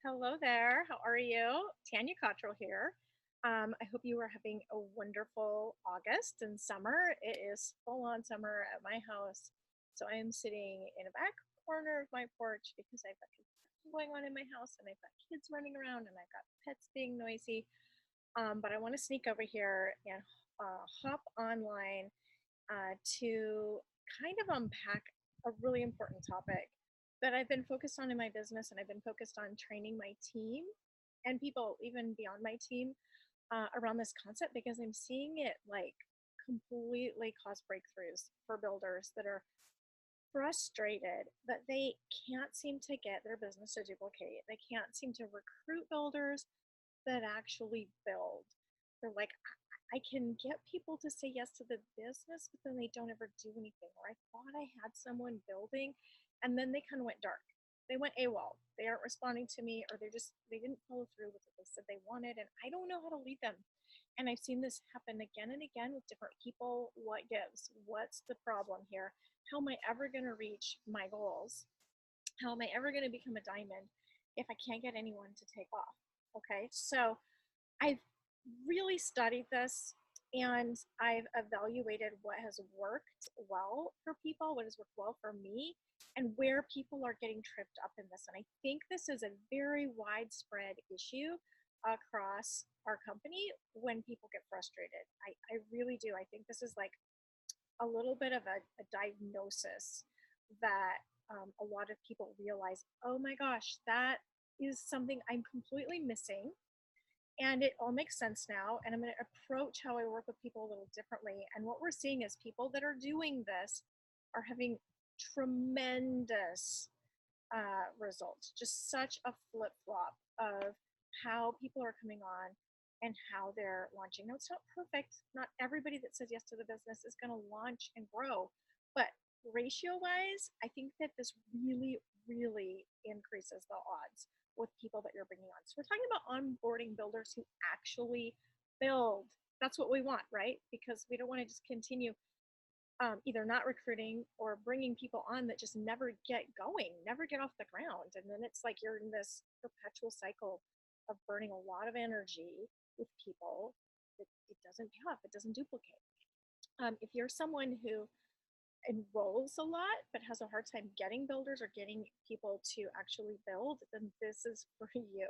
Hello there. How are you? Tanya Cotterell here. I hope you are having a wonderful August and summer. It is full on summer at my house. So I am sitting in a back corner of my porch because I've got construction going on in my house and I've got kids running around and I've got pets being noisy. But I want to sneak over here and hop online to kind of unpack a really important topic that I've been focused on in my business, and I've been focused on training my team and people even beyond my team around this concept because I'm seeing it like completely cause breakthroughs for builders that are frustrated that they can't seem to get their business to duplicate. They can't seem to recruit builders that actually build. They're like, I can get people to say yes to the business, but then they don't ever do anything. Or I thought I had someone building, and then they kind of went dark. They went AWOL. They aren't responding to me, or they didn't follow through with what they said they wanted, and I don't know how to lead them. And I've seen this happen again and again with different people. What gives? What's the problem here? How am I ever going to reach my goals? How am I ever going to become a diamond if I can't get anyone to take off? Okay, so I've really studied this and I've evaluated what has worked well for people, what has worked well for me, and where people are getting tripped up in this. And I think this is a very widespread issue across our company when people get frustrated. I really do. I think this is like a little bit of a diagnosis that a lot of people realize, oh my gosh, that is something I'm completely missing, and it all makes sense now, and I'm going to approach how I work with people a little differently. And what we're seeing is people that are doing this are having tremendous results, just such a flip-flop of how people are coming on and how they're launching. Now, it's not perfect. Not everybody that says yes to the business is going to launch and grow, but ratio wise, I think that this really, really increases the odds with people that you're bringing on. So we're talking about onboarding builders who actually build. That's what we want, right? Because we don't want to just continue either not recruiting or bringing people on that just never get going, never get off the ground. And then it's like you're in this perpetual cycle of burning a lot of energy with people. It doesn't pay off, it doesn't duplicate. If you're someone who enrolls a lot but has a hard time getting builders or getting people to actually build, then this is for you.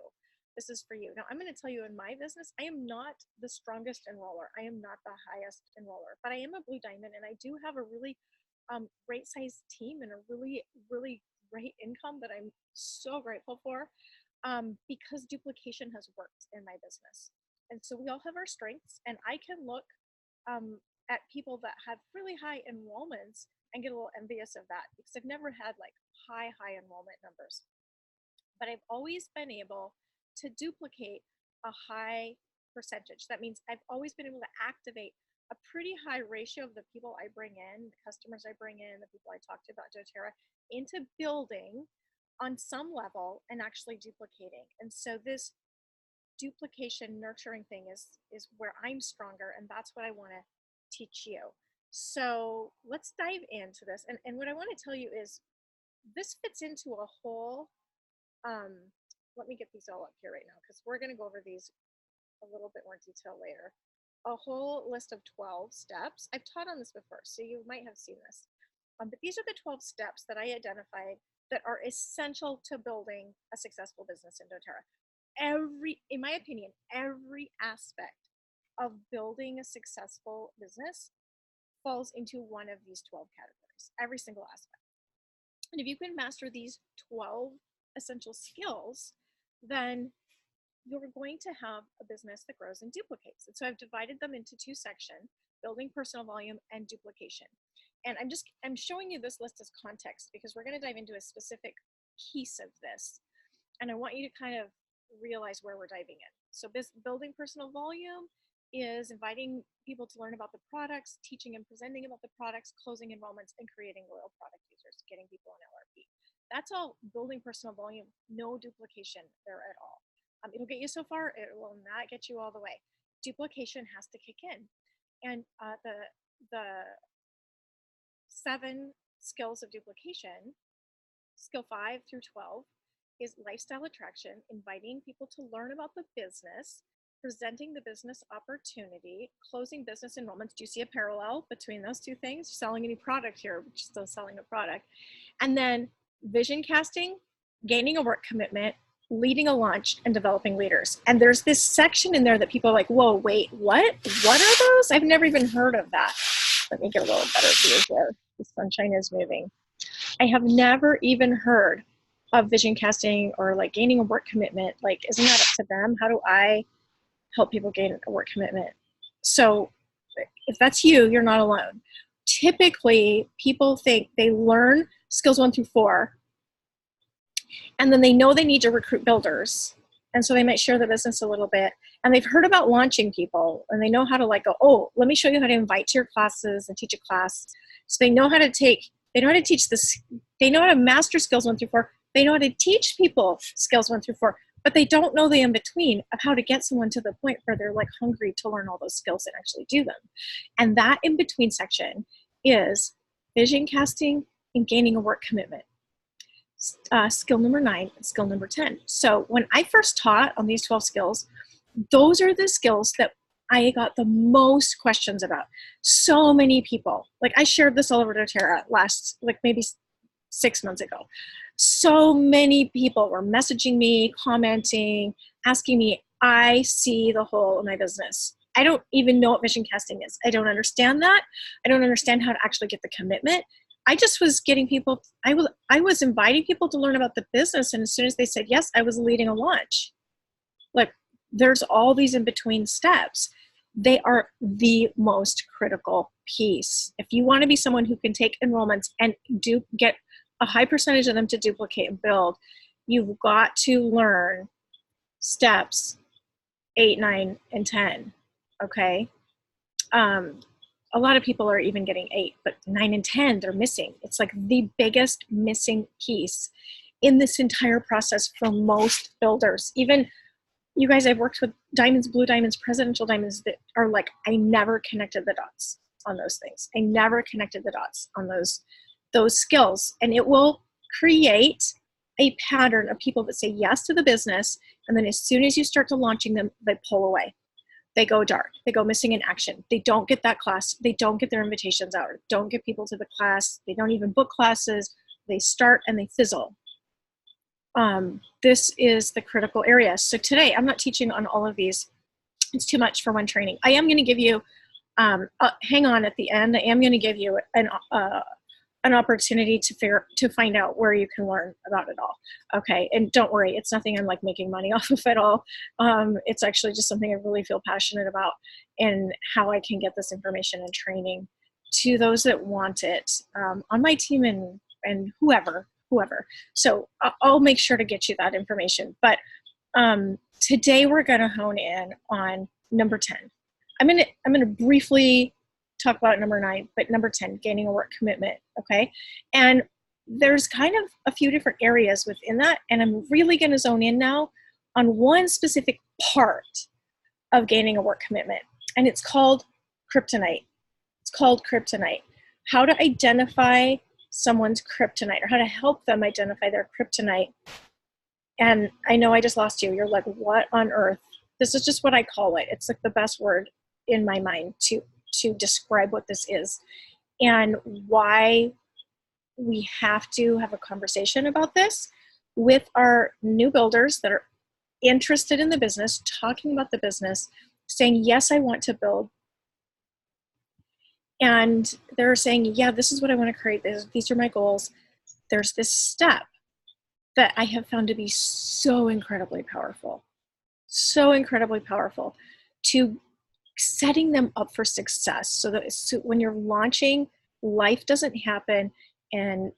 This is for you. Now, I'm going to tell you, in my business, I am not the strongest enroller. I am not the highest enroller, but I am a blue diamond, and I do have a really great sized team and a really, really great income that I'm so grateful for because duplication has worked in my business. And so we all have our strengths, and I can look um, at people that have really high enrollments and get a little envious of that because I've never had like high enrollment numbers. But I've always been able to duplicate a high percentage. That means I've always been able to activate a pretty high ratio of the people I bring in, the customers I bring in, the people I talk to about dōTERRA, into building on some level and actually duplicating. And so this duplication nurturing thing is where I'm stronger, and that's what I want to teach you. So let's dive into this. And what I want to tell you is this fits into a whole um, let me get these all up here right now because we're going to go over these a little bit more detail later. A whole list of 12 steps. I've taught on this before, so you might have seen this. But these are the 12 steps that I identified that are essential to building a successful business in dōTERRA. In my opinion, every aspect of building a successful business falls into one of these 12 categories, every single aspect. And if you can master these 12 essential skills, then you're going to have a business that grows and duplicates. And so I've divided them into two sections: building personal volume and duplication. And I'm showing you this list as context because we're going to dive into a specific piece of this. And I want you to kind of realize where we're diving in. So building personal volume is inviting people to learn about the products, teaching and presenting about the products, closing enrollments, and creating loyal product users, getting people an LRP. That's all building personal volume, no duplication there at all. It'll get you so far, it will not get you all the way. Duplication has to kick in. And the 7 skills of duplication, skill 5 through 12, is lifestyle attraction, inviting people to learn about the business, presenting the business opportunity, closing business enrollments. Do you see a parallel between those two things? Selling a new product here, which is still selling a product. And then vision casting, gaining a work commitment, leading a launch, and developing leaders. And there's this section in there that people are like, whoa, wait, what? What are those? I've never even heard of that. Let me get a little better view here. The sunshine is moving. I have never even heard of vision casting or like gaining a work commitment. Like, isn't that up to them? How do I help people gain a work commitment? So if that's you, you're not alone. Typically, people think they learn skills 1 through 4, and then they know they need to recruit builders. And so they might share the business a little bit. And they've heard about launching people, and they know how to like go, oh, let me show you how to invite to your classes and teach a class. So they know how to teach this. They know how to master skills 1 through 4. They know how to teach people skills 1 through 4, but they don't know the in-between of how to get someone to the point where they're like hungry to learn all those skills and actually do them. And that in-between section is vision casting and gaining a work commitment. Skill number 9 and skill number 10. So when I first taught on these 12 skills, those are the skills that I got the most questions about. So many people, like I shared this all over dōTERRA last, like maybe 6 months ago. So many people were messaging me, commenting, asking me, I see the hole in my business. I don't even know what vision casting is. I don't understand that. I don't understand how to actually get the commitment. I just was getting people, I was inviting people to learn about the business, and as soon as they said yes, I was leading a launch. Like, there's all these in-between steps. They are the most critical piece. If you want to be someone who can take enrollments and get a high percentage of them to duplicate and build, you've got to learn steps 8, 9, and 10, okay? A lot of people are even getting 8, but 9 and 10, they're missing. It's like the biggest missing piece in this entire process for most builders. Even you guys, I've worked with diamonds, blue diamonds, presidential diamonds that are like, I never connected the dots on those things. I never connected the dots on those skills. And it will create a pattern of people that say yes to the business, and then as soon as you start to launching them, they pull away. They go dark. They go missing in action. They don't get that class. They don't get their invitations out. Don't get people to the class. They don't even book classes. They start and they fizzle. This is the critical area. So today, I'm not teaching on all of these. It's too much for one training. I am going to give you, hang on at the end, I am going to give you an opportunity to find out where you can learn about it all. Okay, and don't worry, it's nothing I'm like making money off of at all. It's actually just something I really feel passionate about, and how I can get this information and training to those that want it, on my team and whoever. So I'll make sure to get you that information. But today we're going to hone in on number 10. I'm gonna briefly talk about number 9, but number 10, gaining a work commitment, okay? And there's kind of a few different areas within that, and I'm really gonna zone in now on one specific part of gaining a work commitment, and it's called kryptonite. It's called kryptonite. How to identify someone's kryptonite, or how to help them identify their kryptonite. And I know I just lost you. You're like, what on earth? This is just what I call it. It's like the best word in my mind to describe what this is, and why we have to have a conversation about this with our new builders that are interested in the business, talking about the business, saying, yes, I want to build. And they're saying, yeah, this is what I want to create. These are my goals. There's this step that I have found to be so incredibly powerful to setting them up for success, so that when you're launching, life doesn't happen and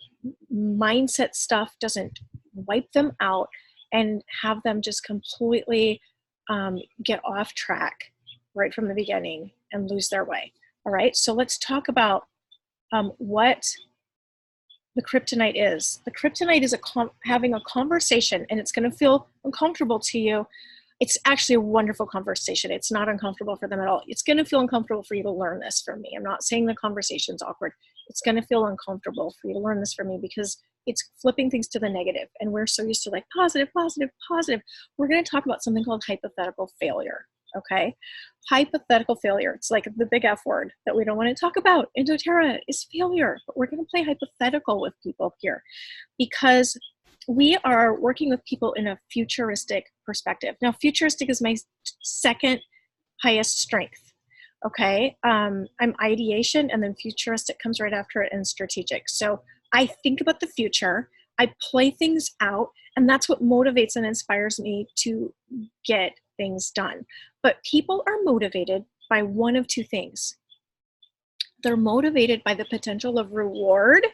mindset stuff doesn't wipe them out and have them just completely get off track right from the beginning and lose their way. All right, so let's talk about what the kryptonite is. The kryptonite is having a conversation, and it's going to feel uncomfortable to you. It's actually a wonderful conversation. It's not uncomfortable for them at all. It's going to feel uncomfortable for you to learn this from me. I'm not saying the conversation's awkward. It's going to feel uncomfortable for you to learn this from me, because it's flipping things to the negative. And we're so used to like positive, positive, positive. We're going to talk about something called hypothetical failure. Okay. Hypothetical failure. It's like the big F word that we don't want to talk about in dōTERRA is failure, but we're going to play hypothetical with people here because we are working with people in a futuristic perspective. Now, futuristic is my second highest strength. Okay. I'm ideation, and then futuristic comes right after it, and strategic. So I think about the future, I play things out, and that's what motivates and inspires me to get things done. But people are motivated by one of two things. They're motivated by the potential of reward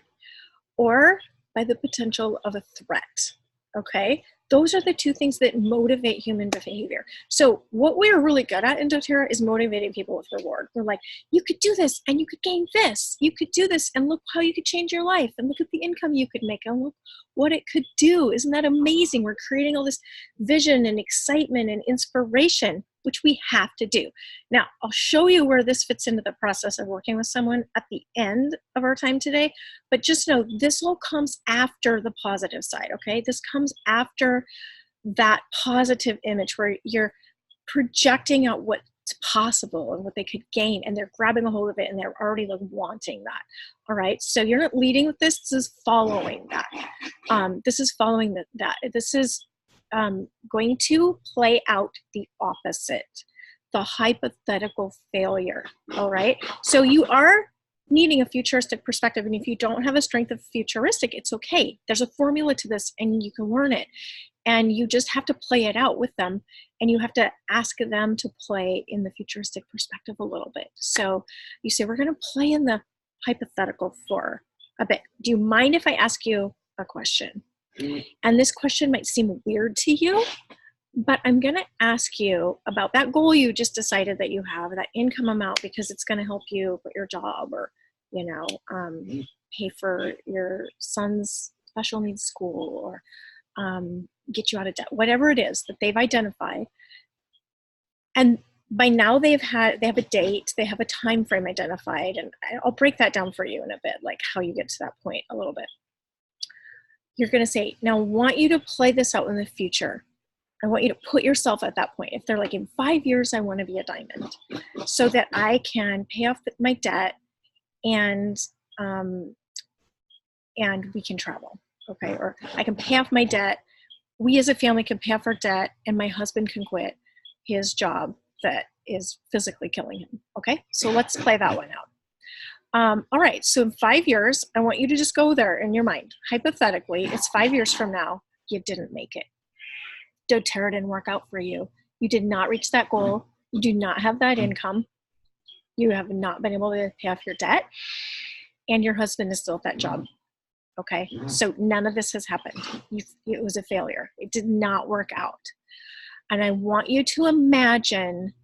or by the potential of a threat. Okay. Those are the two things that motivate human behavior. So what we're really good at in dōTERRA is motivating people with reward. We're like, you could do this and you could gain this. You could do this and look how you could change your life, and look at the income you could make, and look what it could do. Isn't that amazing? We're creating all this vision and excitement and inspiration, which we have to do. Now, I'll show you where this fits into the process of working with someone at the end of our time today, but just know this all comes after the positive side, okay? This comes after that positive image where you're projecting out what's possible and what they could gain, and they're grabbing a hold of it and they're already like wanting that. All right. So you're not leading with this. This is following that. This is following that. This is going to play out the opposite, the hypothetical failure. All right. So you are needing a futuristic perspective. And if you don't have a strength of futuristic, it's okay. There's a formula to this and you can learn it. And you just have to play it out with them. And you have to ask them to play in the futuristic perspective a little bit. So you say, we're going to play in the hypothetical for a bit. Do you mind if I ask you a question? And this question might seem weird to you, but I'm going to ask you about that goal you just decided that you have, that income amount, because it's going to help you quit your job or, you know, pay for your son's special needs school or get you out of debt, whatever it is that they've identified. And by now they have a date, they have a time frame identified, and I'll break that down for you in a bit, like how you get to that point a little bit. You're going to say, now I want you to play this out in the future. I want you to put yourself at that point. If they're like, in 5 years, I want to be a diamond so that I can pay off my debt and we can travel. Okay. Or I can pay off my debt. We as a family can pay off our debt, and my husband can quit his job that is physically killing him. Okay. So let's play that one out. All right. So in 5 years, I want you to just go there in your mind. Hypothetically, it's 5 years from now, you didn't make it. dōTERRA didn't work out for you. You did not reach that goal. You do not have that income. You have not been able to pay off your debt, and your husband is still at that job. Okay. So none of this has happened. It was a failure. It did not work out. And I want you to imagine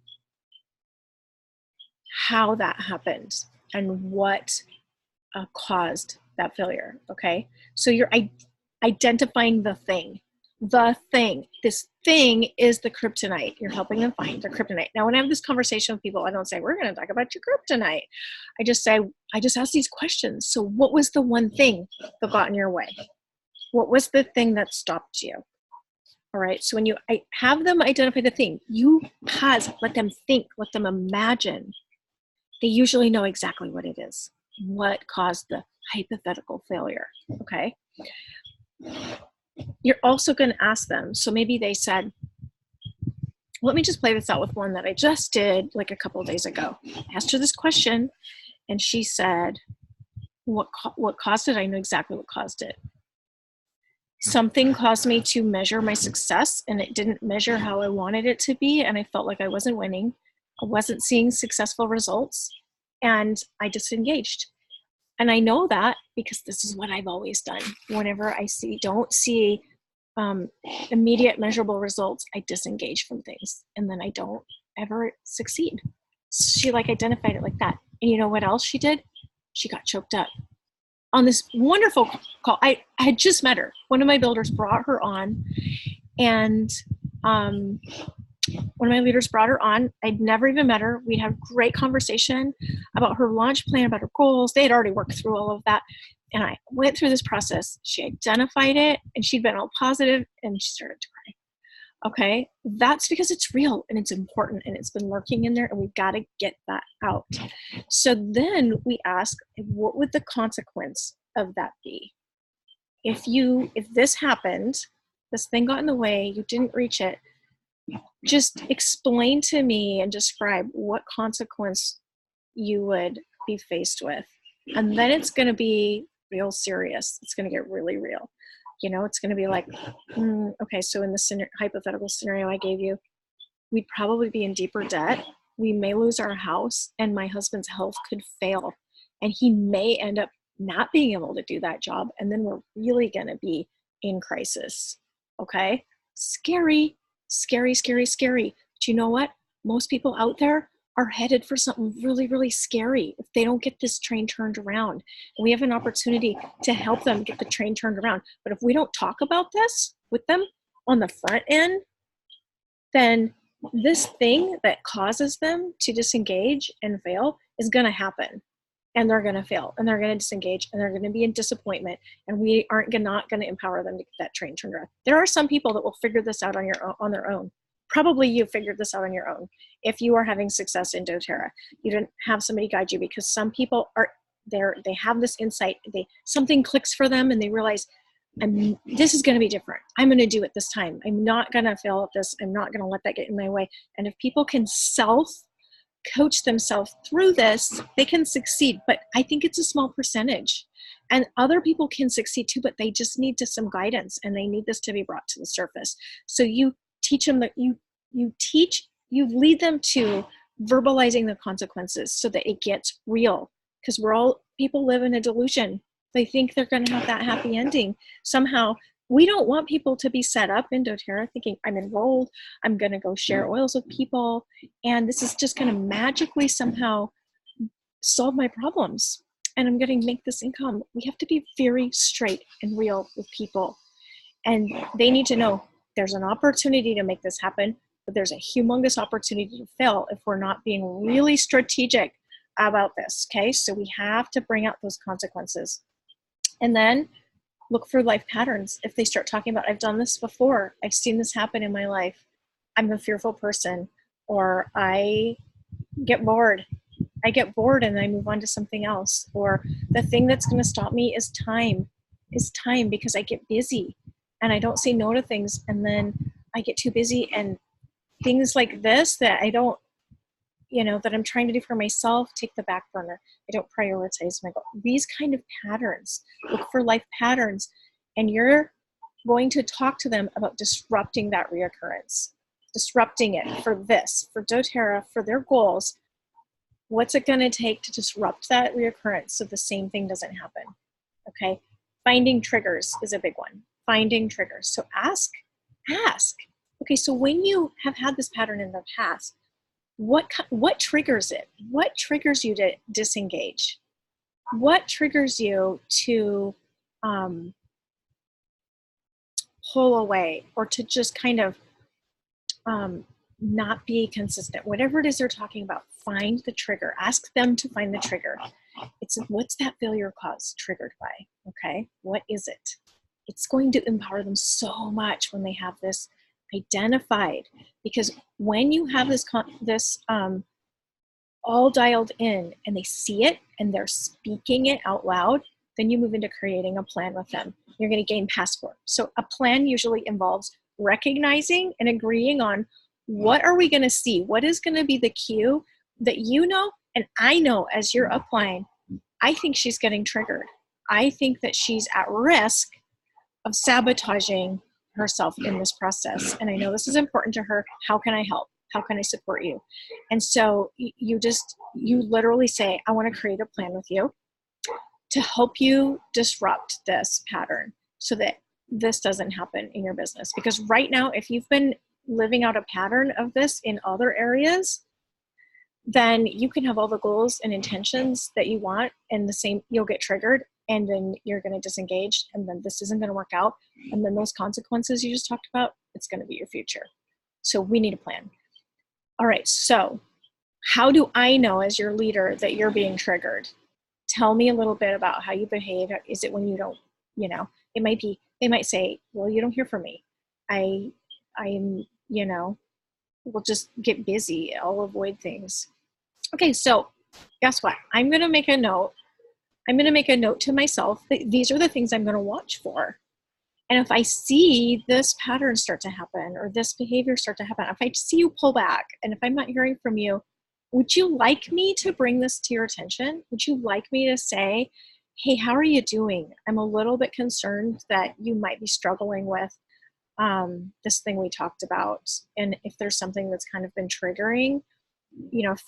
how that happened and what caused that failure. Okay. So you're identifying the thing. The thing. This thing is the kryptonite. You're helping them find their kryptonite. Now, when I have this conversation with people, I don't say, we're going to talk about your kryptonite. I just ask these questions. So what was the one thing that got in your way? What was the thing that stopped you? All right. So when I have them identify the thing, you pause, let them think, let them imagine. They usually know exactly what it is, what caused the hypothetical failure. Okay. You're also going to ask them. So maybe they said, let me just play this out with one that I just did like a couple of days ago. I asked her this question and she said, what caused it? I know exactly what caused it. Something caused me to measure my success, and it didn't measure how I wanted it to be. And I felt like I wasn't winning. I wasn't seeing successful results, and I disengaged. And I know that because this is what I've always done. Whenever I don't see immediate measurable results, I disengage from things, and then I don't ever succeed. She identified it like that. And you know what else she did? She got choked up. On this wonderful call, I had just met her. One of my builders brought her on, and one of my leaders brought her on. I'd never even met her. We had a great conversation about her launch plan, about her goals. They had already worked through all of that. And I went through this process. She identified it, and she'd been all positive, and she started to cry. Okay, that's because it's real and it's important and it's been lurking in there, and we've got to get that out. So then we ask, what would the consequence of that be? If this happened, this thing got in the way, you didn't reach it, just explain to me and describe what consequence you would be faced with. And then it's going to be real serious. It's going to get really real. You know, it's going to be like, okay, so in the hypothetical scenario I gave you, we'd probably be in deeper debt. We may lose our house, and my husband's health could fail. And he may end up not being able to do that job. And then we're really going to be in crisis. Okay? Scary, scary, scary, scary. But you know what? Most people out there are headed for something really, really scary if they don't get this train turned around. And we have an opportunity to help them get the train turned around. But if we don't talk about this with them on the front end, then this thing that causes them to disengage and fail is going to happen. And they're going to fail, and they're going to disengage, and they're going to be in disappointment, and we aren't not going to empower them to get that train turned around. There are some people that will figure this out on their own. Probably you figured this out on your own. If you are having success in dōTERRA, you didn't have somebody guide you, because some people are there. They have this insight. Something clicks for them, and they realize, this is going to be different. I'm going to do it this time. I'm not going to fail at this. I'm not going to let that get in my way. And if people can coach themselves through this, they can succeed. But I think it's a small percentage. And other people can succeed too, but they just need some guidance, and they need this to be brought to the surface. So you teach them that you lead them to verbalizing the consequences so that it gets real. Because people live in a delusion. They think they're going to have that happy ending. Somehow, we don't want people to be set up in dōTERRA thinking, I'm enrolled, I'm going to go share oils with people, and this is just going to magically somehow solve my problems, and I'm going to make this income. We have to be very straight and real with people. And they need to know there's an opportunity to make this happen, but there's a humongous opportunity to fail if we're not being really strategic about this, okay? So we have to bring out those consequences. And then look for life patterns. If they start talking about, I've done this before, I've seen this happen in my life, I'm a fearful person, or I get bored and I move on to something else, or the thing that's going to stop me is time, because I get busy and I don't say no to things, and then I get too busy, and things like this that I don't, that I'm trying to do for myself take the back burner. I don't prioritize my goal. These kind of patterns, look for life patterns, and you're going to talk to them about disrupting that reoccurrence, disrupting it for dōTERRA, for their goals. What's it going to take to disrupt that reoccurrence so the same thing doesn't happen? Okay. Finding triggers is a big one. Finding triggers. So ask. Okay, so when you have had this pattern in the past, what triggers it? What triggers you to disengage? What triggers you to pull away, or to just kind of not be consistent? Whatever it is they're talking about, find the trigger. Ask them to find the trigger. What's that failure cause triggered by? Okay, what is it? It's going to empower them so much when they have this identified, because when you have this all dialed in and they see it and they're speaking it out loud, then you move into creating a plan with them. You're going to gain passport. So a plan usually involves recognizing and agreeing on, what are we going to see? What is going to be the cue that and I know as you're applying, I think she's getting triggered. I think that she's at risk of sabotaging herself in this process. And I know this is important to her. How can I help? How can I support you? And so you literally say, I want to create a plan with you to help you disrupt this pattern so that this doesn't happen in your business. Because right now, if you've been living out a pattern of this in other areas, then you can have all the goals and intentions that you want, and you'll get triggered, and then you're going to disengage, and then this isn't going to work out. And then those consequences you just talked about, it's going to be your future. So we need a plan. All right. So how do I know as your leader that you're being triggered? Tell me a little bit about how you behave. Is it when you don't, it might be, they might say, well, you don't hear from me. I'm, we'll just get busy. I'll avoid things. Okay, so guess what? I'm going to make a note. I'm going to make a note to myself that these are the things I'm going to watch for. And if I see this pattern start to happen or this behavior start to happen, if I see you pull back and if I'm not hearing from you, would you like me to bring this to your attention? Would you like me to say, hey, how are you doing? I'm a little bit concerned that you might be struggling with this thing we talked about. And if there's something that's kind of been triggering,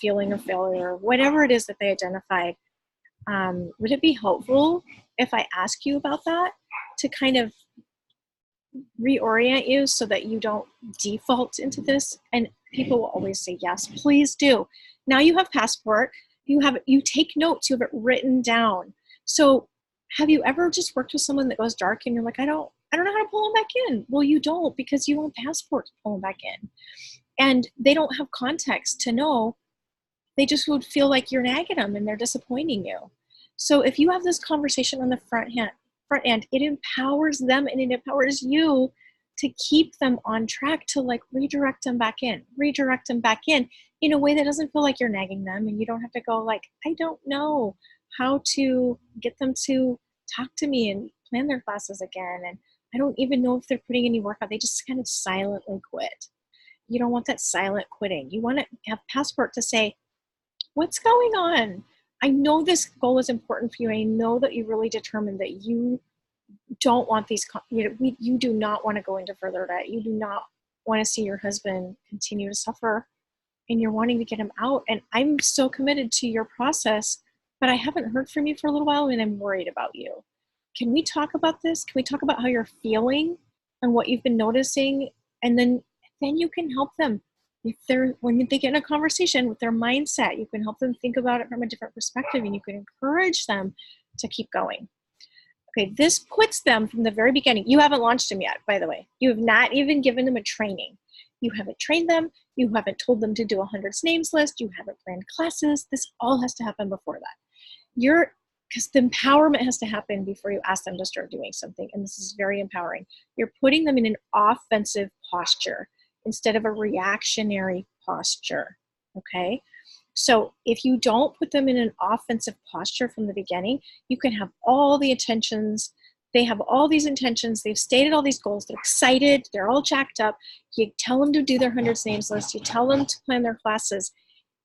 feeling of failure, whatever it is that they identified, would it be helpful if I ask you about that to kind of reorient you so that you don't default into this? And people will always say yes, please do. Now you have Passport, you take notes, you have it written down. So have you ever just worked with someone that goes dark and you're like, I don't know how to pull them back in? Well, you don't, because you don't have Passport to pull them back in. And they don't have context to know. They just would feel like you're nagging them and they're disappointing you. So if you have this conversation on the front end, it empowers them and it empowers you to keep them on track, to like redirect them back in a way that doesn't feel like you're nagging them, and you don't have to go like, I don't know how to get them to talk to me and plan their classes again, and I don't even know if they're putting any work out. They just kind of silently quit. You don't want that silent quitting. You want to have Passport to say, what's going on? I know this goal is important for you. I know that you really determined that you don't want these, you do not want to go into further debt. You do not want to see your husband continue to suffer, and you're wanting to get him out. And I'm so committed to your process, but I haven't heard from you for a little while and I'm worried about you. Can we talk about this? Can we talk about how you're feeling and what you've been noticing? And then you can help them. When they get in a conversation with their mindset, you can help them think about it from a different perspective, and you can encourage them to keep going. Okay, this puts them from the very beginning. You haven't launched them yet, by the way. You have not even given them a training. You haven't trained them. You haven't told them to do a 100 names list. You haven't planned classes. This all has to happen before that. Because the empowerment has to happen before you ask them to start doing something. And this is very empowering. You're putting them in an offensive posture instead of a reactionary posture, okay? So if you don't put them in an offensive posture from the beginning, you can have all the intentions. They have all these intentions. They've stated all these goals. They're excited. They're all jacked up. You tell them to do their 100 names list. You tell them to plan their classes.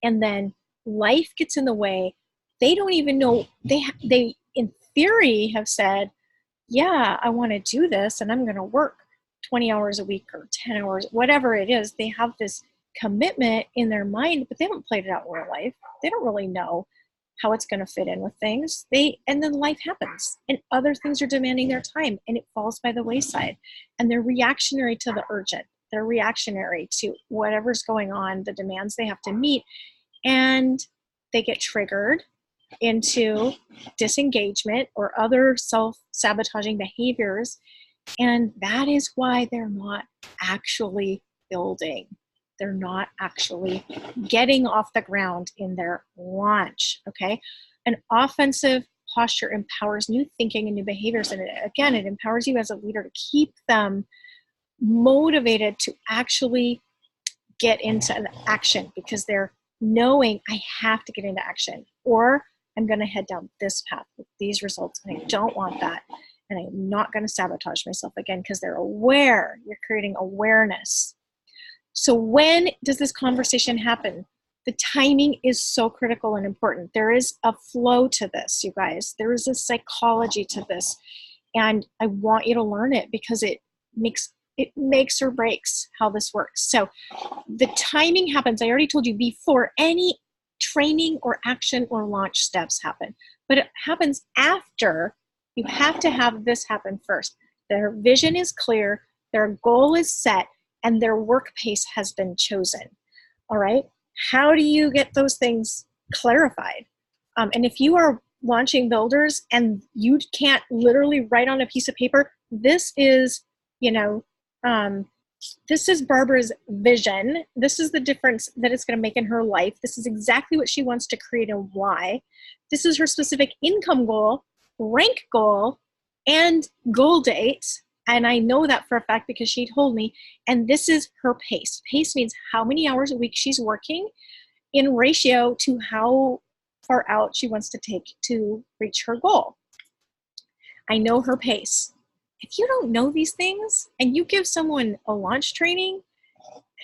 And then life gets in the way. They don't even know. They in theory have said, yeah, I want to do this and I'm going to work 20 hours a week or 10 hours, whatever it is. They have this commitment in their mind, but they haven't played it out in real life. They don't really know how it's going to fit in with things. And then life happens and other things are demanding their time and it falls by the wayside. And they're reactionary to the urgent. They're reactionary to whatever's going on, the demands they have to meet. And they get triggered into disengagement or other self-sabotaging behaviors. And that is why they're not actually building. They're not actually getting off the ground in their launch, okay? An offensive posture empowers new thinking and new behaviors. And it empowers you as a leader to keep them motivated to actually get into an action, because they're knowing, I have to get into action, or I'm going to head down this path with these results, and I don't want that. And I'm not going to sabotage myself again, because they're aware. You're creating awareness. So when does this conversation happen? The timing is so critical and important. There is a flow to this, you guys. There is a psychology to this. And I want you to learn it, because it makes or breaks how this works. So the timing happens, I already told you, before any training or action or launch steps happen. But it happens after. You have to have this happen first. Their vision is clear, their goal is set, and their work pace has been chosen. All right? How do you get those things clarified? And if you are launching builders and you can't literally write on a piece of paper, this is, This is Barbara's vision. This is the difference that it's going to make in her life. This is exactly what she wants to create and why. This is her specific income goal, rank goal, and goal date. And I know that for a fact because she told me. And this is her pace. Pace means how many hours a week she's working in ratio to how far out she wants to take to reach her goal. I know her pace. If you don't know these things and you give someone a launch training,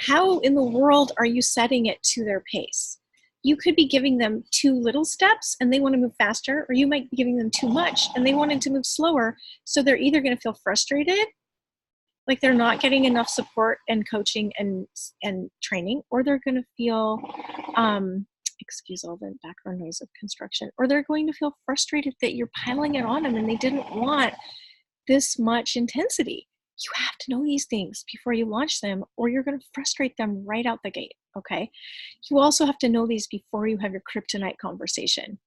how in the world are you setting it to their pace? You could be giving them too little steps and they want to move faster, or you might be giving them too much and they wanted to move slower. So they're either going to feel frustrated, like they're not getting enough support and coaching and training, or they're going to feel, excuse all the background noise of construction, or they're going to feel frustrated that you're piling it on them and they didn't want this much intensity. You have to know these things before you launch them, or you're going to frustrate them right out the gate, okay? You also have to know these before you have your kryptonite conversation,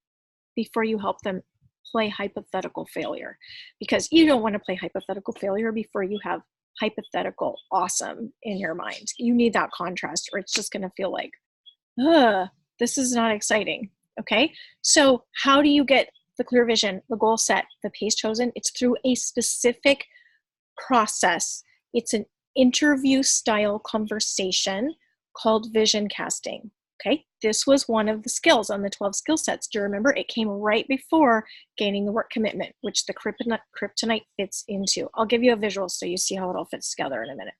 before you help them play hypothetical failure, because you don't want to play hypothetical failure before you have hypothetical awesome in your mind. You need that contrast, or it's just going to feel like, this is not exciting, okay? So how do you get the clear vision, the goal set, the pace chosen? It's through a specific process. It's an interview style conversation called vision casting. Okay, this was one of the skills on the 12 skill sets. Do you remember? It came right before gaining the work commitment, which the kryptonite fits into. I'll give you a visual so you see how it all fits together in a minute.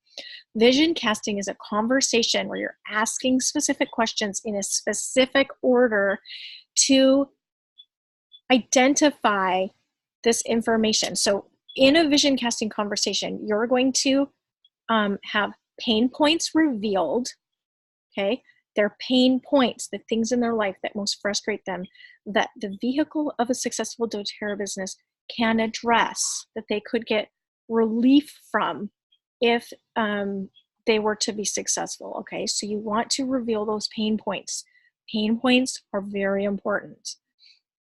Vision casting is a conversation where you're asking specific questions in a specific order to identify this information. So in a vision casting conversation, you're going to have pain points revealed, okay? They're pain points, the things in their life that most frustrate them, that the vehicle of a successful doTERRA business can address, that they could get relief from if they were to be successful, okay? So you want to reveal those pain points. Pain points are very important.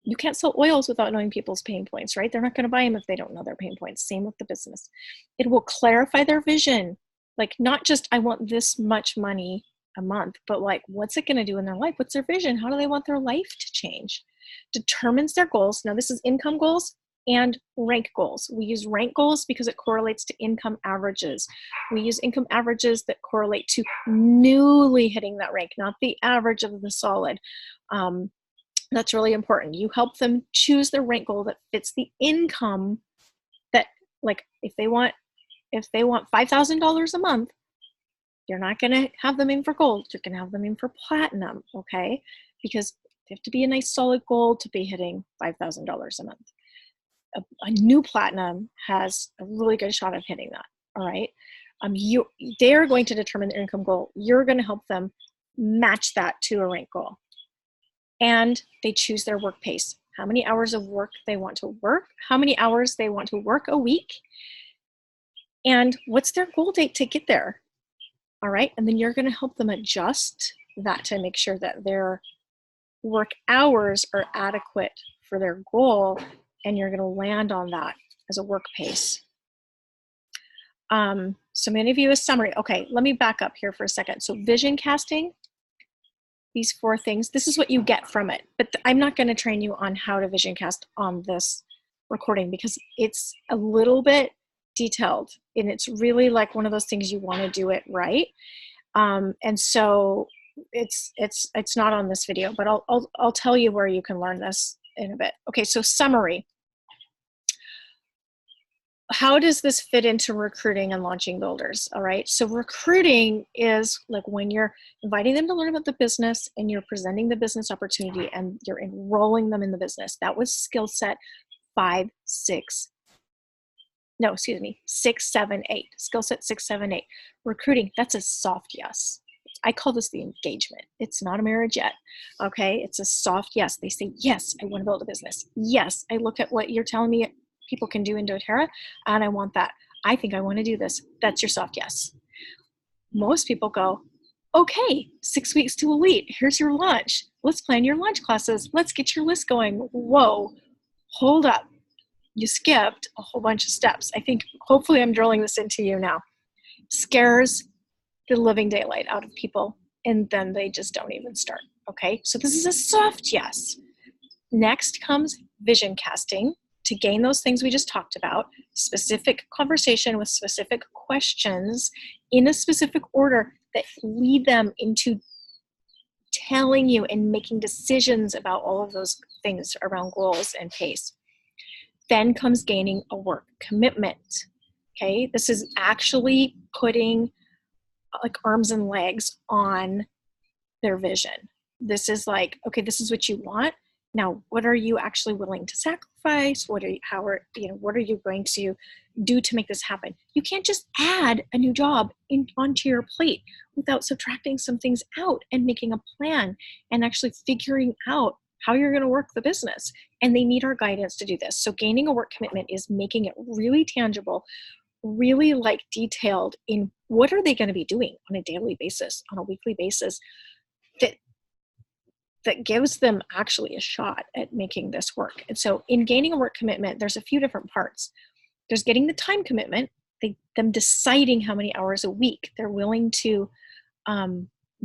You can't sell oils without knowing people's pain points, right? They're not going to buy them if they don't know their pain points. Same with the business. It will clarify their vision. Like, not just, I want this much money a month, but like, what's it going to do in their life? What's their vision? How do they want their life to change? Determines their goals. Now, this is income goals and rank goals. We use rank goals because it correlates to income averages. We use income averages that correlate to newly hitting that rank, not the average of the solid. That's really important. You help them choose their rank goal that fits the income that, like, if they want $5,000 a month, you're not going to have them in for gold. You're going to have them in for platinum, okay? Because they have to be a nice solid goal to be hitting $5,000 a month. A new platinum has a really good shot of hitting that, all right? They're going to determine their income goal. You're going to help them match that to a rank goal. And they choose their work pace, how many hours of work they want to work, how many hours they want to work a week, and what's their goal date to get there, all right? And then you're going to help them adjust that to make sure that their work hours are adequate for their goal, and you're going to land on that as a work pace. So I'm going to give you a summary. Okay, let me back up here for a second. So vision casting, these 4 things, this is what you get from it. But I'm not going to train you on how to vision cast on this recording because it's a little bit detailed and it's really like one of those things you want to do it right. And so it's not on this video, but I'll tell you where you can learn this in a bit. Okay, so summary. How does this fit into recruiting and launching builders? All right, so recruiting is like when you're inviting them to learn about the business and you're presenting the business opportunity and you're enrolling them in the business. That was skill set 6, 7, 8. Skill set 6, 7, 8. Recruiting, that's a soft yes. I call this the engagement. It's not a marriage yet, okay? It's a soft yes. They say, yes, I want to build a business. Yes, I look at what you're telling me people can do in doTERRA, and I want that. I think I want to do this. That's your soft yes. Most people go, okay, 6 weeks to elite. Here's your launch. Let's plan your launch classes. Let's get your list going. Whoa, hold up. You skipped a whole bunch of steps. I think hopefully I'm drilling this into you now. scares the living daylight out of people, and then they just don't even start. Okay, so this is a soft yes. Next comes vision casting to gain those things we just talked about, specific conversation with specific questions in a specific order that lead them into telling you and making decisions about all of those things around goals and pace. Then comes gaining a work commitment. Okay, this is actually putting like arms and legs on their vision. This is like, okay, this is what you want. Now, what are you actually willing to sacrifice? What are you going to do to make this happen? You can't just add a new job onto your plate without subtracting some things out and making a plan and actually figuring out how you're going to work the business. And they need our guidance to do this. So gaining a work commitment is making it really tangible, really like detailed in what are they going to be doing on a daily basis, on a weekly basis, that gives them actually a shot at making this work. And so in gaining a work commitment, there's a few different parts. There's getting the time commitment, them deciding how many hours a week they're willing to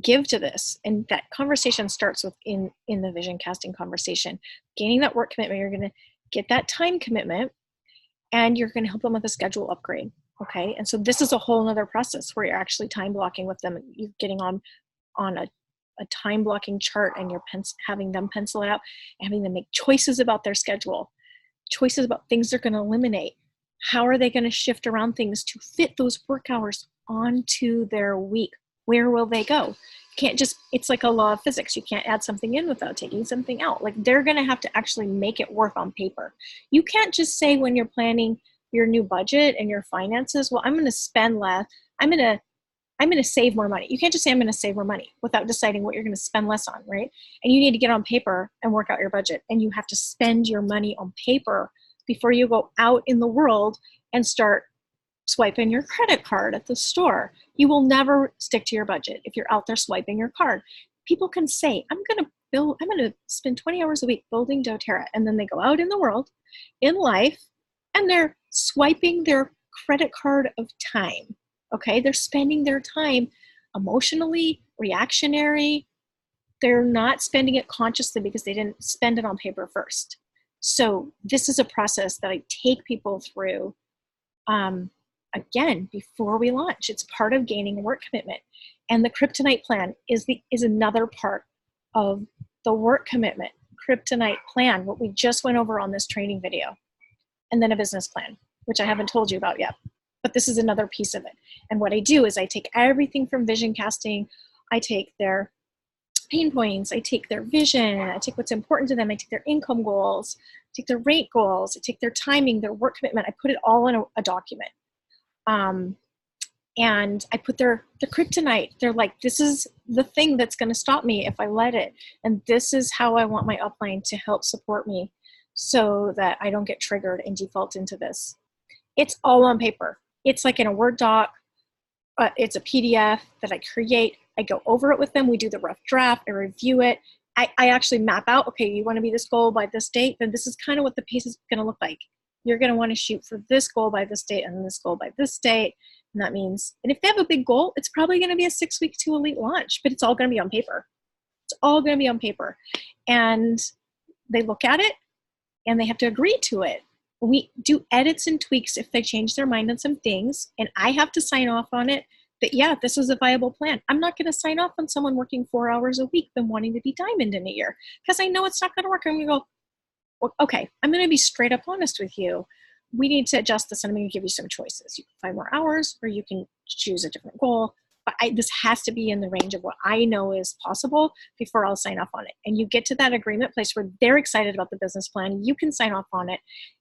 give to this. And that conversation starts with in the vision casting conversation. Gaining that work commitment, you're going to get that time commitment, and you're going to help them with a schedule upgrade. Okay. And so this is a whole nother process where you're actually time blocking with them. You're getting on a time blocking chart, and you're having them pencil it out and having them make choices about their schedule, choices about things they're going to eliminate. How are they going to shift around things to fit those work hours onto their week? Where will they go? Can't just, it's like a law of physics. You can't add something in without taking something out. Like, they're going to have to actually make it work on paper. You can't just say when you're planning your new budget and your finances, well, I'm going to spend less. I'm going to save more money. You can't just say I'm going to save more money without deciding what you're going to spend less on, right? And you need to get on paper and work out your budget. And you have to spend your money on paper before you go out in the world and start swiping your credit card at the store. You will never stick to your budget if you're out there swiping your card. People can say, I'm going to spend 20 hours a week building dōTERRA. And then they go out in the world, in life, and they're swiping their credit card of time. Okay, they're spending their time emotionally, reactionary. They're not spending it consciously because they didn't spend it on paper first. So this is a process that I take people through, again, before we launch. It's part of gaining a work commitment. And the kryptonite plan is another part of the work commitment. Kryptonite plan, what we just went over on this training video. And then a business plan, which I haven't told you about yet. But this is another piece of it. And what I do is I take everything from vision casting. I take their pain points. I take their vision. I take what's important to them. I take their income goals. I take their rate goals. I take their timing, their work commitment. I put it all in a document. And I put the kryptonite. They're like, this is the thing that's going to stop me if I let it. And this is how I want my upline to help support me so that I don't get triggered and default into this. It's all on paper. It's like in a Word doc. It's a PDF that I create. I go over it with them. We do the rough draft. I review it. I actually map out, okay, you want to be this goal by this date, then this is kind of what the pace is going to look like. You're going to want to shoot for this goal by this date and this goal by this date. And that means, and if they have a big goal, it's probably going to be a 6-week to elite launch, but it's all going to be on paper. It's all going to be on paper. And they look at it and they have to agree to it. We do edits and tweaks if they change their mind on some things, and I have to sign off on it that, yeah, this is a viable plan. I'm not going to sign off on someone working 4 hours a week then wanting to be diamond in a year because I know it's not going to work. I'm going to go, well, okay, I'm going to be straight up honest with you. We need to adjust this, and I'm going to give you some choices. You can find more hours, or you can choose a different goal. But this has to be in the range of what I know is possible before I'll sign off on it. And you get to that agreement place where they're excited about the business plan. You can sign off on it.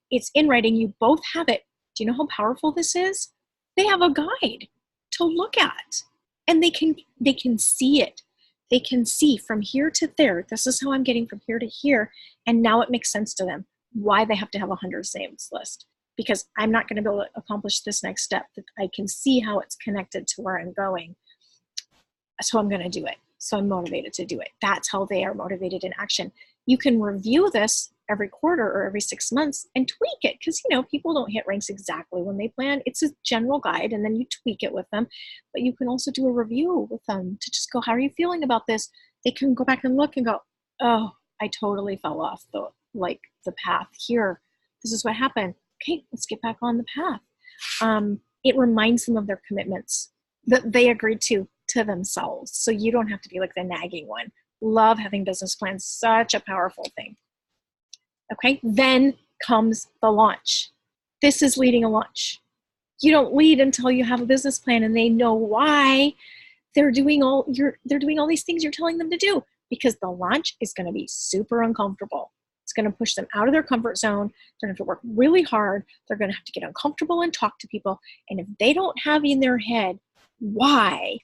It's in writing. You both have it. Do you know how powerful this is? They have a guide to look at, and they can see it. They can see from here to there. This is how I'm getting from here to here. And now it makes sense to them why they have to have a 100 names list. Because I'm not going to be able to accomplish this next step. That I can see how it's connected to where I'm going. So I'm going to do it. So I'm motivated to do it. That's how they are motivated in action. You can review this every quarter or every 6 months and tweak it. Because, you know, people don't hit ranks exactly when they plan. It's a general guide, and then you tweak it with them. But you can also do a review with them to just go, how are you feeling about this? They can go back and look and go, oh, I totally fell off the path here. This is what happened. Okay, let's get back on the path. It reminds them of their commitments that they agreed to themselves. So you don't have to be like the nagging one. Love having business plans, such a powerful thing. Okay, then comes the launch. This is leading a launch. You don't lead until you have a business plan and they know why they're doing all these things you're telling them to do, because the launch is going to be super uncomfortable. It's going to push them out of their comfort zone. They're going to have to work really hard. They're going to have to get uncomfortable and talk to people. And if they don't have in their head why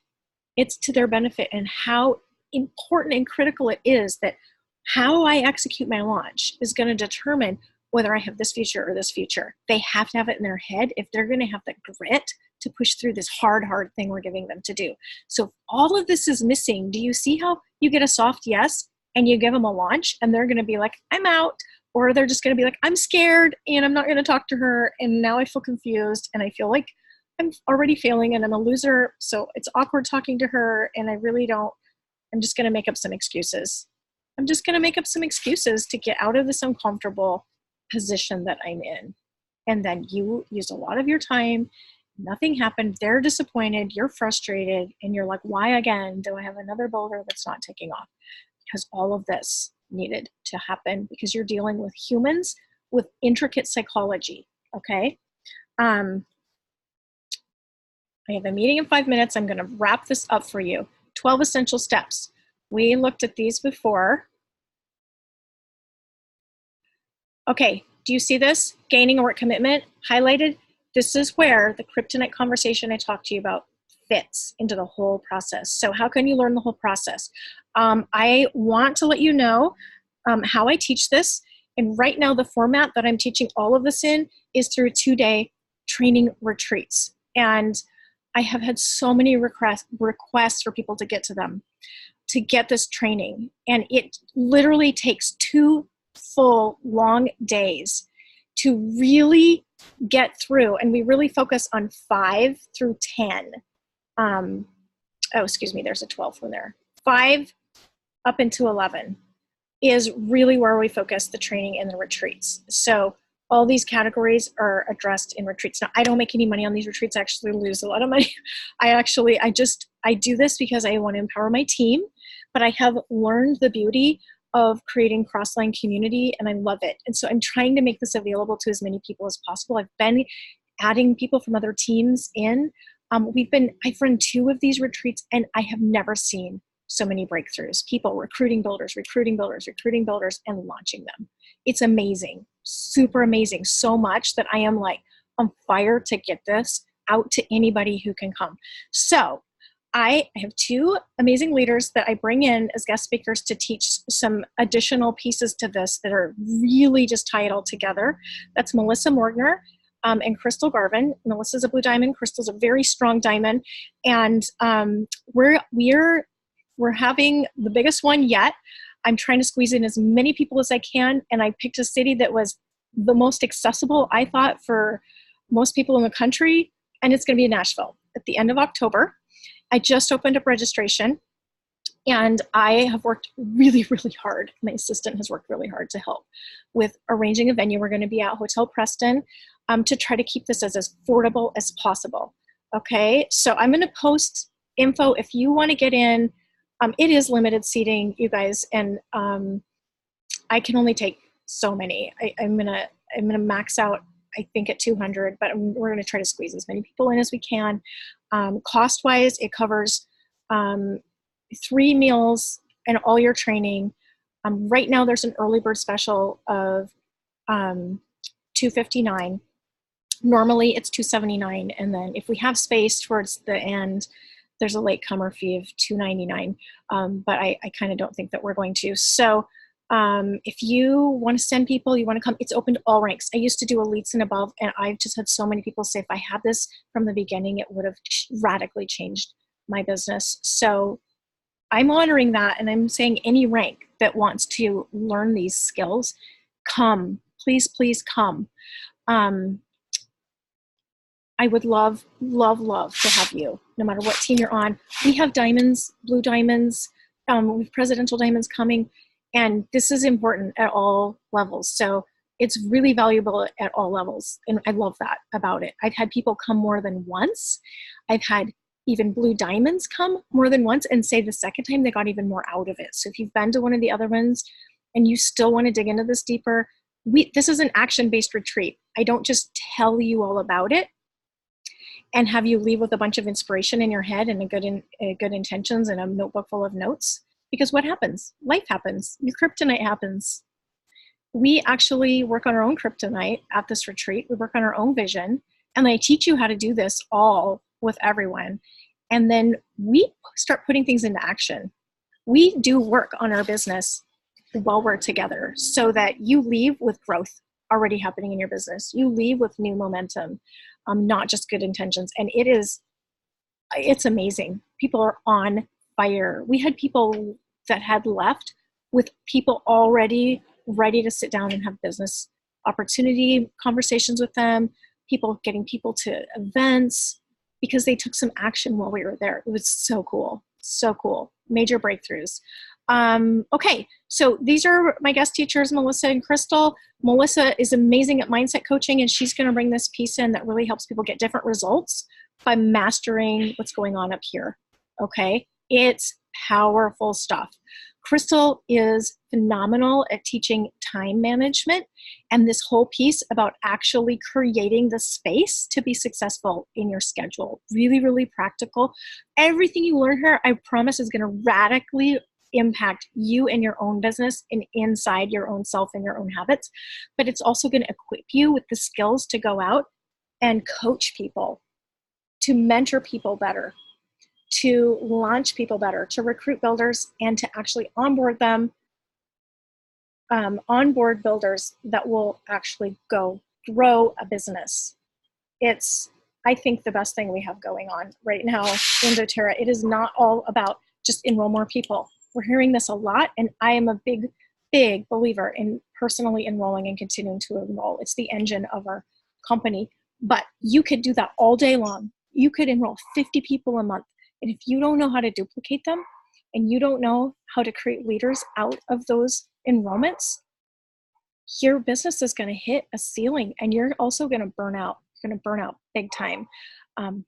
it's to their benefit and how important and critical it is, that how I execute my launch is going to determine whether I have this future or this future. They have to have it in their head if they're going to have the grit to push through this hard thing we're giving them to do. So if all of this is missing, do you see how you get a soft yes and you give them a launch and they're going to be like, I'm out, or they're just going to be like, I'm scared and I'm not going to talk to her, and now I feel confused and I feel like I'm already failing and I'm a loser, so it's awkward talking to her and I really don't, I'm just going to make up some excuses. I'm just going to make up some excuses to get out of this uncomfortable position that I'm in. And then you use a lot of your time, nothing happened, they're disappointed, you're frustrated, and you're like, why again do I have another boulder that's not taking off? Because all of this needed to happen because you're dealing with humans with intricate psychology, okay? I have a meeting in 5 minutes. I'm going to wrap this up for you. 12 essential steps. We looked at these before. Okay, do you see this? Gaining a work commitment, highlighted. This is where the kryptonite conversation I talked to you about fits into the whole process. So how can you learn the whole process? I want to let you know how I teach this. And right now, the format that I'm teaching all of this in is through 2-day training retreats. And I have had so many requests for people to get to them, to get this training. And it literally takes 2 full long days to really get through. And we really focus on 5 through 10. Oh, excuse me, there's a 12th one there. 5 up into 11 is really where we focus the training and the retreats. So all these categories are addressed in retreats. Now, I don't make any money on these retreats. I actually lose a lot of money. I do this because I want to empower my team, but I have learned the beauty of creating cross-line community, and I love it. And so I'm trying to make this available to as many people as possible. I've been adding people from other teams in. I've run 2 of these retreats, and I have never seen so many breakthroughs. People recruiting builders, and launching them. It's amazing, super amazing, so much that I am like on fire to get this out to anybody who can come. So I have 2 amazing leaders that I bring in as guest speakers to teach some additional pieces to this that are really just tie it all together. That's Melissa Morgner and Crystal Garvin. Melissa's a blue diamond, Crystal's a very strong diamond, and we're having the biggest one yet. I'm trying to squeeze in as many people as I can, and I picked a city that was the most accessible, I thought, for most people in the country, and it's going to be in Nashville at the end of October. I just opened up registration, and I have worked really, really hard. My assistant has worked really hard to help with arranging a venue. We're going to be at Hotel Preston to try to keep this as affordable as possible. Okay, so I'm going to post info if you want to get in. It is limited seating, you guys, and I can only take so many. I'm gonna max out, I think, at 200, but we're gonna try to squeeze as many people in as we can. Cost-wise, it covers 3 meals and all your training. Right now, there's an early bird special of $259. Normally, it's $279, and then if we have space towards the end, there's a latecomer fee of $299, but I kind of don't think that we're going to. So if you want to send people, you want to come, it's open to all ranks. I used to do elites and above, and I've just had so many people say, if I had this from the beginning, it would have radically changed my business. So I'm honoring that, and I'm saying any rank that wants to learn these skills, come. Please, please come. I would love, love, love to have you, no matter what team you're on. We have diamonds, blue diamonds, we have presidential diamonds coming, and this is important at all levels. So it's really valuable at all levels, and I love that about it. I've had people come more than once. I've had even blue diamonds come more than once and say the second time they got even more out of it. So if you've been to one of the other ones and you still want to dig into this deeper, this is an action-based retreat. I don't just tell you all about it and have you leave with a bunch of inspiration in your head and good intentions and a notebook full of notes. Because what happens? Life happens. Your kryptonite happens. We actually work on our own kryptonite at this retreat. We work on our own vision. And I teach you how to do this all with everyone. And then we start putting things into action. We do work on our business while we're together so that you leave with growth already happening in your business. You leave with new momentum, not just good intentions. And it's amazing. People are on fire. We had people that had left with people already ready to sit down and have business opportunity conversations with them, getting people to events because they took some action while we were there. It was so cool. So cool. Major breakthroughs. Okay, so these are my guest teachers, Melissa and Crystal. Melissa is amazing at mindset coaching, and she's going to bring this piece in that really helps people get different results by mastering what's going on up here. Okay, it's powerful stuff. Crystal is phenomenal at teaching time management and this whole piece about actually creating the space to be successful in your schedule. Really, really practical. Everything you learn here, I promise, is going to radically impact you and your own business and inside your own self and your own habits. But it's also going to equip you with the skills to go out and coach people, to mentor people better, to launch people better, to recruit builders, and to actually onboard them, onboard builders that will actually go grow a business. It's, I think, the best thing we have going on right now in dōTERRA. It is not all about just enroll more people. We're hearing this a lot, and I am a big, big believer in personally enrolling and continuing to enroll. It's the engine of our company, but you could do that all day long. You could enroll 50 people a month. And if you don't know how to duplicate them and you don't know how to create leaders out of those enrollments, your business is going to hit a ceiling and you're also going to burn out. You're going to burn out big time.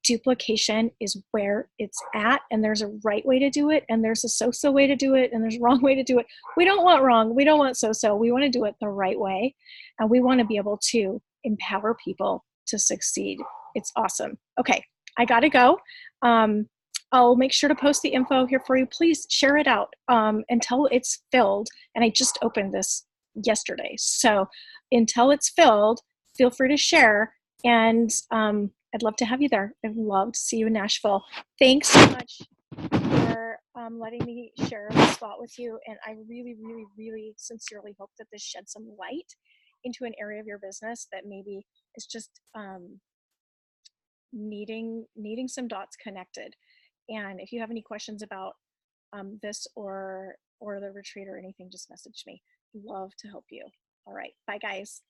Duplication is where it's at, and there's a right way to do it, and there's a so-so way to do it, and there's a wrong way to do it. We don't want wrong. We don't want so-so. We want to do it the right way, and we want to be able to empower people to succeed. It's awesome. Okay, I got to go. I'll make sure to post the info here for you. Please share it out until it's filled. And I just opened this yesterday. So until it's filled, feel free to share. And I'd love to have you there. I'd love to see you in Nashville. Thanks so much for letting me share this thought with you. And I really, really, really sincerely hope that this sheds some light into an area of your business that maybe is just needing some dots connected. And if you have any questions about this or the retreat or anything, just message me. Love to help you. All right. Bye, guys.